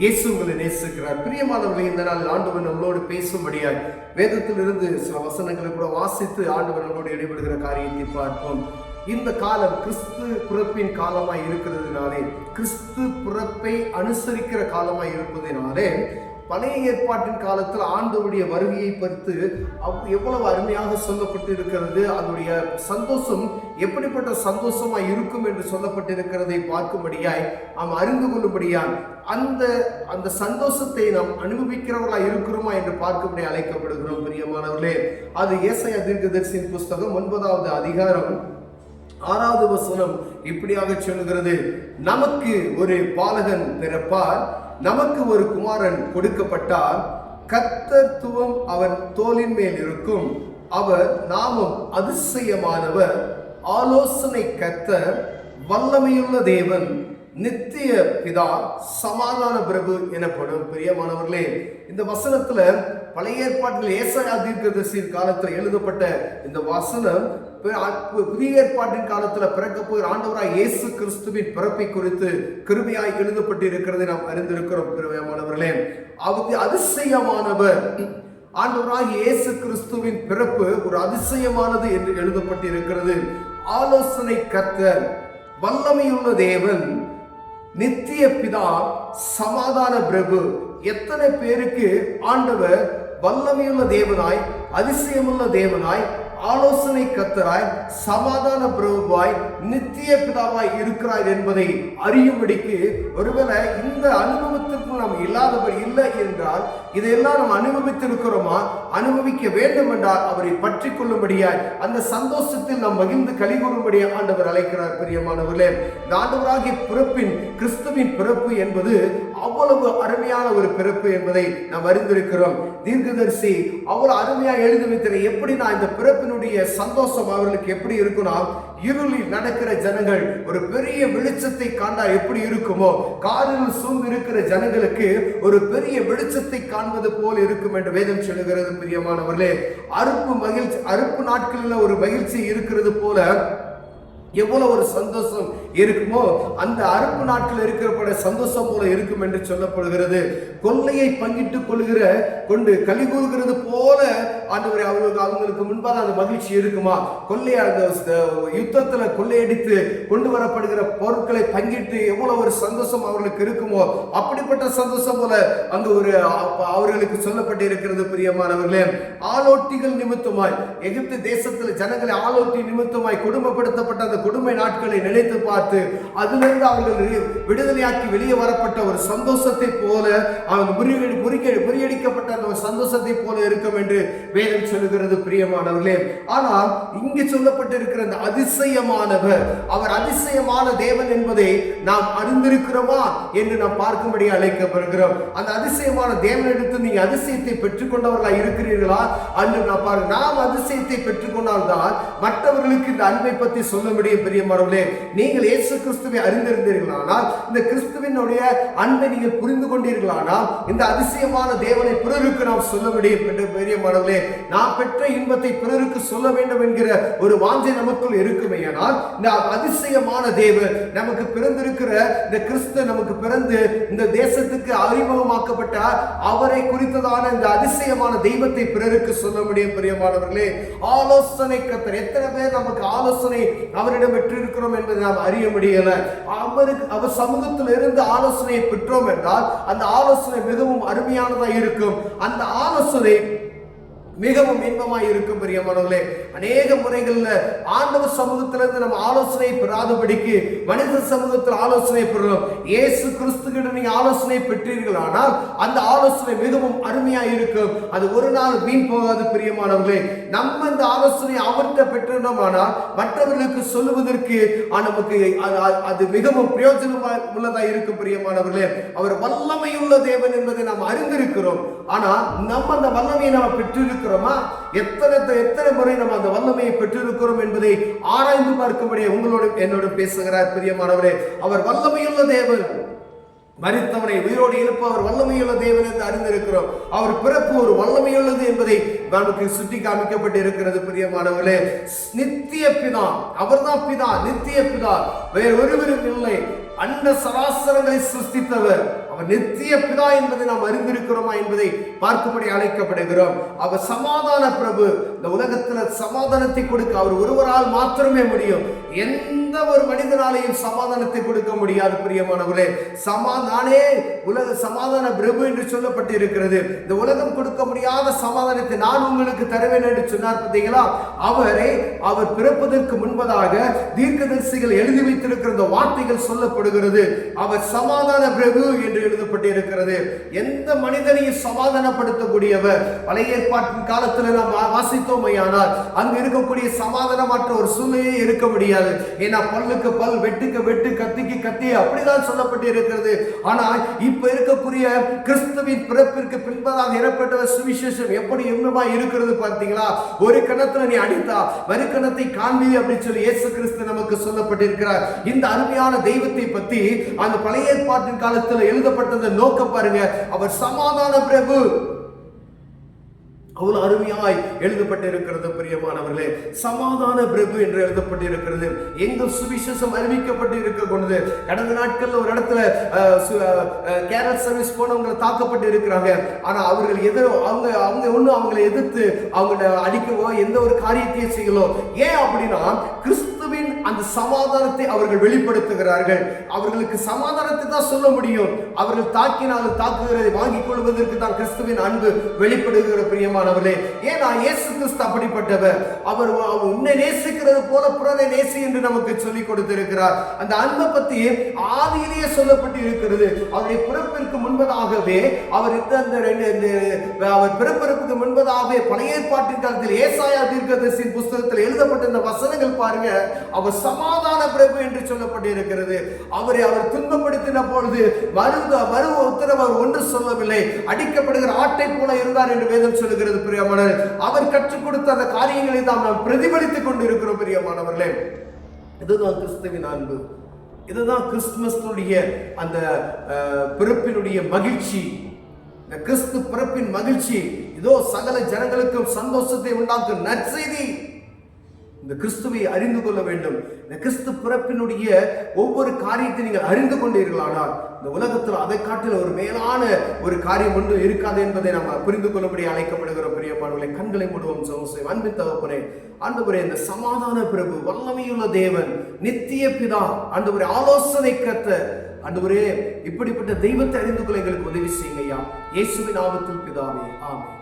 இயேசு உங்களை நேசிக்கிறார். பிரியமானவர்களே, இந்த நாள் ஆண்டவர் நம்மளோடு பேசும்படியாய் வேதத்திலிருந்து சில வசனங்களை கூட வாசித்து ஆண்டவர் நம்மளோடு இடைபெறுகிற காரியத்தை பார்ப்போம். இந்த காலம் கிறிஸ்து பிறப்பின் காலமாய் இருக்கிறதுனாலே, கிறிஸ்து பிறப்பை அனுசரிக்கிற காலமாய் இருப்பதினாலே, பழைய ஏற்பாட்டின் காலத்தில் ஆண்டவருடைய வருகையை பற்றி எவ்வளவு அருமையாக சொல்லப்பட்டு இருக்கிறது. அதனுடைய சந்தோஷம் எப்படிப்பட்ட சந்தோஷமாய் இருக்கும் என்று சொல்லப்பட்டிருக்கிறதை பார்க்கும்படியாய் நாம் அறிந்து கொள்ளும்படியாய் அந்த சந்தோஷத்தை நாம் அனுபவிக்கிறவர்களாக இருக்கிறோமா என்று பார்க்கும்படி அழைக்கப்படுகிறோம். பிரியமானவர்களே, அது ஏசாயா தீர்க்கதரிசியின் புஸ்தகம் 9வது அதிகாரம் 6வது வசனம் இப்படியாக சொல்லுகிறது. நமக்கு ஒரு பாலகன் பிறப்பார், நமக்கு ஒரு குமாரன் கொடுக்கப்பட்டார், கர்த்தத்துவம் அவன் தோளின் மேல் இருக்கும், அவர் நாமம் அதிசயமானவர், ஆலோசனை கர்த்தர், வல்லமையுள்ள தேவன், நித்திய பிதா, சமாதான பிரபு எனப்படும். பிரியமானவர்களே, இந்த வசனத்துல பழைய ஏற்பாட்டில் ஏசாயா தீர்க்கதரிசியின் காலத்தில் எழுதப்பட்ட இந்த வசனம் புதிய ஏற்பாட்டின் காலத்தில் பிறக்க போகிற ஆண்டவராய் இயேசு கிறிஸ்துவின் பிறப்பை குறித்து கிருபையாய் எழுதப்பட்டு இருக்கிறதை நாம் அறிந்திருக்கிறோம். பிரியமானவர்களே, அவர் அதிசயமானவர். ஆண்டவராய் இயேசு கிறிஸ்துவின் பிறப்பு ஒரு அதிசயமானது என்று எழுதப்பட்டு இருக்கிறது. ஆலோசனை கர்த்தர், வல்லமையுள்ள தேவன், நித்திய பிதா, சமாதான பிரபு. எத்தனை பேருக்கு ஆண்டவர் வல்லமையுள்ள தேவனாய், அதிசயமுள்ள தேவனாய், ஆலோசனை கர்த்தராய், சமாதான பிரபுவாய், நித்திய பிதாவாய் இருக்கிறார் என்பதை அறியும்படிக்கு, ஒருவேளை இந்த அனுபவத்திற்கு நாம் இல்லாதவர் இல்லை என்றால், இதையெல்லாம் நாம் அனுபவித்திருக்கிறோமா, அனுபவிக்க வேண்டும் என்றால் அவரை பற்றி கொள்ளும்படியாய், அந்த சந்தோஷத்தில் நாம் மகிழ்ந்து கலிகூறும்படியாக ஆண்டவர் அழைக்கிறார். பிரியமானவர்களே, இந்த ஆண்டவராகிய பிறப்பின், கிறிஸ்துவின் பிறப்பு என்பது அவ்வளவு அருமையான ஒரு பிறப்பு என்பதை நாம் அறிந்திருக்கிறோம். தீர்க்கதரிசி அவ்வளவு அருமையாக எழுதி வைத்திருக்க, எப்படி நான் இந்த பிறப்பினுடைய சந்தோஷம் அவர்களுக்கு எப்படி இருக்கும்னா, இருளில் நடக்கிற ஜனங்கள் ஒரு பெரிய வெளிச்சத்தை காண்டா எப்படி இருக்குமோ, காரில் சூழ்ந்து இருக்கிற ஜனங்களுக்கு ஒரு பெரிய வெளிச்சத்தை காண்பது போல் இருக்கும் என்று வேதம் சொல்லுகிறது. பிரியமானவர்களே, அறுப்பு நாட்களில் ஒரு மகிழ்ச்சி இருக்கிறது போல எவ்வளவு ஒரு சந்தோஷம் இருக்குமோ, அந்த அறுப்பு நாட்கள் இருக்கிற சந்தோஷம் போல இருக்கும் என்று சொல்லப்படுகிறது. கொள்ளையை பங்கிட்டுக் கொள்கிற கொண்டு களி கூறுகிறது போல ஆண்டவரே அவங்களுக்கு முன்பாக அந்த மகிழ்ச்சி இருக்குமா? கொள்ளைய யுத்தத்துல கொள்ளையடித்து கொண்டு வரப்படுகிற பொருட்களை பங்கிட்டு எவ்வளவு ஒரு சந்தோஷம் அவர்களுக்கு இருக்குமோ, அப்படிப்பட்ட சந்தோஷம் போல அங்கு ஒரு அவர்களுக்கு சொல்லப்பட்டு இருக்கிறது. பிரியமானவர்களே, ஆலோட்டிகள் நிமித்தமாய், எகிப்து தேசத்தில் ஜனங்களை ஆலோட்டி நிமித்தமாய் கொடுமைப்படுத்தப்பட்ட அந்த கொடுமை நாட்களை நினைத்து பார்த்து அதிலிருந்து அவர்கள் விடுதலையாக்கி வெளியே வரப்பட்ட ஒரு சந்தோஷத்தை போல, அவங்க முறியடிக்கப்பட்ட அந்த ஒரு சந்தோஷத்தை போல இருக்கும் என்று வேதம் சொல்லுகிறது. பிரியமானவர்களே, ஆனால் இங்கு சொல்லப்பட்டிருக்கிற அந்த அதிசயமானவர், அவர் அதிசயமான தேவன் என்பதை நாம் அறிந்திருக்கிறோமா என்று நாம் பார்க்கும்படி அழைக்கப்படுகிறோம். அந்த அதிசயமான தேவனிடத்து நீங்க அதிசயத்தை பெற்றுக்கொண்டவர்களாக இருக்கிறீர்களா என்று நான் பாருங்க. நாம் அதிசயத்தை பெற்றுக்கொண்டால்தான் மற்றவர்களுக்கு இந்த அன்பை பற்றி சொல்ல முடியும். பிரியமானவர்களே, நீங்கள் இயேசு கிறிஸ்துவை அறிந்திருந்தீர்களானால், இந்த கிறிஸ்துவினுடைய அன்பை நீங்கள் புரிந்து கொண்டீர்களானால், இந்த அதிசயமான தேவனை பிறருக்கு நாம் சொல்ல முடியும் என்று. பிரியமானவர்களே, நாம் பெற்ற இன்பத்தை பிறருக்கு சொல்ல வேண்டும் என்கிற ஒரு வாஞ்சை நமக்குள் இருக்குமே. ஆனால் இந்த அதிசயமான தேவன் நமக்கு பிறந்திருக்கிற இந்த கிறிஸ்து நமக்கு பிறந்து இந்த தேசத்துக்கு அறிமுகமாக்கப்பட்ட அவரை குறித்ததான இந்த அதிசயமான தெய்வத்தை பிறருக்கு சொல்ல முடியும். பிரியமானவர்களே, ஆலோசனை கர்த்தர். எத்தனை பேர் நமக்கு ஆலோசனை அவரிடம் பெற்றிருக்கிறோம் என்பதை நாம் அறிய முடியல. அவர் சமூகத்தில் இருந்து ஆலோசனையை பெற்றோம் என்றால் அந்த ஆலோசனை மிகவும் அருமையானதாக இருக்கும். அந்த ஆலோசனை மிகவும் இன்பமாய் இருக்கும். பிரியமானவர்களே, அநேக முறைகள்ல ஆண்டவர் சமூகத்திலிருந்து நம்ம ஆலோசனை பெறாதபடிக்கு மனித சமூகத்தில் ஆலோசனை பெறுறோம். இயேசு கிறிஸ்து கிட்ட நீங்க ஆலோசனை பெற்றீர்களானால் அந்த ஆலோசனை மிகவும் அருமையா இருக்கும். அது ஒரு நாள் வீண் போகாது. பிரியமானவர்களே, நம்ம இந்த ஆலோசனை அவர்கிட்ட பெற்றோமானால் மற்றவர்களுக்கு சொல்லுவதற்கு நமக்கு அது மிகவும் பிரயோஜனமா உள்ளதா இருக்கும். பிரியமானவர்களே, அவர் வல்லமையுள்ள தேவன் என்பதை நாம் அறிந்திருக்கிறோம். ஆனா நம்ம அந்த வல்லமையை நாம் பெற்றிருக்கிறோம். எத்தனை முறை நம்ம அந்த வல்லமையை பெற்றிருக்கிறோம் என்பதை ஆராய்ந்து பார்க்கும்படி உங்களோடு என்னோடு பேசுகிறார். பிரியமானவரே, அவர் வல்லமையுள்ள தேவன். மரித்தவனை உயிரோடு எழுப்பவர் வல்லமையுள்ள தேவன் என்று அறிந்திருக்கிறோம். அவர் பிறப்பு ஒரு வல்லமையுள்ளது என்பதை நமக்கு சுட்டி காமிக்கப்பட்டு இருக்கிறது. பிரியமானவர்களே, நித்திய பிதா, அவர்தான் பிதா, நித்திய பிதா, வேறு ஒருவரும் இல்லை. அண்ட சராசரங்களை சிருஷ்டித்தவர். அவர் நித்திய பிதா என்பதை நாம் அறிந்திருக்கிறோமா என்பதை பார்க்கும்படி அழைக்கப்படுகிறோம். அவர் சமாதான பிரபு. இந்த உலகத்துல சமாதானத்தை கொடுக்க அவர் ஒருவரால் மாத்திரமே முடியும். எந்த ஒரு மனிதனாலையும் சமாதானத்தை கொடுக்க முடியாது. பிரியமானவர்களே, நானே உலக சமாதான பிரபு என்று சொல்லப்பட்டு இருக்கிறது. இந்த உலகம் கொடுக்க முடியாத சமாதானத்தை நான் உங்களுக்கு தருவேன் என்று சொன்னார். பார்த்தீங்களா? அவர் பிறப்பதற்கு முன்பதாக தீர்க்கதரிசிகள் எழுதி வைத்திருக்கிற இந்த வார்த்தைகள் சொல்லப்படுகிறது. அவர் சமாதான பிரபு என்று எழுதப்பட்டிருக்கிறது. எந்த மனிதனையும் சமாதானப்படுத்தக்கூடியவர். பழைய ஏற்பாட்டின் காலத்தில் நாம் வாசித்தோமையானால் அங்கு இருக்கக்கூடிய சமாதானமற்ற ஒரு சூழ்நிலையே இருக்க முடியாது. ஏன்னா பல்லுக்கு பல், வெட்டுக்கு வெட்டு, கத்திக்கு கத்தி, அப்படிதான் சொல்லப்பட்டு இருக்கிறது. ஆனால் இப்ப இருக்கக்கூடிய கிறிஸ்துவின் பிறப்பிற்கு பின்பதாக ஏற்பட்ட சுவிசேஷம் எப்படி என்னமா இருக்கிறது பார்த்தீங்களா? ஒரு கணத்துல நீ அடித்தா மறு கணத்தை காண்பி அப்படின்னு சொல்லி இயேசு கிறிஸ்து நமக்கு சொல்லப்பட்டிருக்கிறார். இந்த அருமையான தெய்வத்தை பற்றி அந்த பழைய ஏற்பாட்டின் காலத்தில் எழுதப்பட்டதை நோக்க பாருங்க. அவர் சமாதான பிரபு. அவ்வளவு அருமையாய் எழுதப்பட்டிருக்கிறது. பிரியமானவர்களே, சமாதான பிரபு என்று எழுதப்பட்டிருக்கிறது. எங்கள் சுவிசேஷம் அறிவிக்கப்பட்டு இருக்க கொண்டு கடந்த நாட்கள்ல ஒரு இடத்துல கேரள சர்வீஸ் போனவங்களை தாக்கப்பட்டு இருக்கிறாங்க. ஆனா அவர்கள் அவங்க ஒண்ணு அவங்களை எதிர்த்து அவங்க அடிக்கவோ எந்த ஒரு காரியத்தையும் செய்யலோ. ஏன் அப்படின்னா கிறிஸ்துவின் அந்த சமாதானத்தை அவர்கள் வெளிப்படுத்துகிறார்கள். அவர்களுக்கு சமாதானத்தை தான் சொல்ல முடியும். அவர்கள் தாக்கினாலும் தாக்குகிறதை வாங்கிக் கொள்வதற்கு தான் கிறிஸ்துவின் அன்பு வெளிப்படுகிற. பிரியமானவர்களே, ஏன்னா இயேசு கிறிஸ்து அப்படிப்பட்டவர். அவர் உன்னை நேசிக்கிறது போல புறனை நேசி என்று நமக்கு சொல்லிக் கொடுத்திருக்கிறார். அந்த அன்பை பற்றி ஆதியிலேயே சொல்லப்பட்டு இருக்கிறது. அவருடைய பிறப்பிற்கு முன்பதாகவே அவர் பிறப்பிற்கு முன்பதாகவே பழைய ஏற்பாட்டின் காலத்தில் ஏசாயா தீர்க்கதரிசியின் புஸ்தகத்தில் எழுதப்பட்ட இந்த வசனங்கள் பாருங்க. அவர் சமாதான பிரபு என்று சொல்லப்பட்டிருக்கிறது. அவர் துன்பப்படுத்தின பொழுது மறு உத்தரவு ஒன்று சொல்லவில்லை. அடிக்கப்படுகிற ஆட்டை போல இருந்தார் என்று வேதம் சொல்லுகிறது. பிரியமானவர்களே, அவர் கற்றுக் கொடுத்த அந்த காரியங்களை தான் நாம் பிரதிபலித்துக் கொண்டிருக்கிறோம். பிரியமானவர்களே, இதுதான் கிறிஸ்துவின் அன்பு. இதுதான் கிறிஸ்துமஸுடைய அந்த பிறப்பினுடைய மகிழ்ச்சி. இந்த கிறிஸ்து பிறப்பின் மகிழ்ச்சி இதோ சகல ஜனங்களுக்கும் சந்தோஷத்தை உண்டாக்கும் நற்செய்தி. இந்த கிறிஸ்துவை அறிந்து கொள்ள வேண்டும். இந்த கிறிஸ்து பிறப்பினுடைய ஒவ்வொரு காரியத்தை நீங்கள் அறிந்து கொண்டீர்களானால் இந்த உலகத்தில் அதை காட்டில் ஒரு மேலான ஒரு காரியம் ஒன்று இருக்காது என்பதை நம்ம புரிந்து கொள்ளபடி அழைக்கப்படுகிற பிரியமானவர்களை, கண்களை மூடுவோம். சமூகம் அன்பின் தகப்பனே, ஆண்டவரே, இந்த சமாதான பிரபு, வல்லமையுள்ள தேவன், நித்திய பிதா, ஆண்டவரே, ஆலோசனை கர்த்தர், ஆண்டவரே, இப்படிப்பட்ட தெய்வத்தை அறிந்து கொள்ள எங்களுக்கு உதவி செய்யுங்க ஐயா. இயேசுவின் நாமத்தில் பிதாவே, ஆமென்.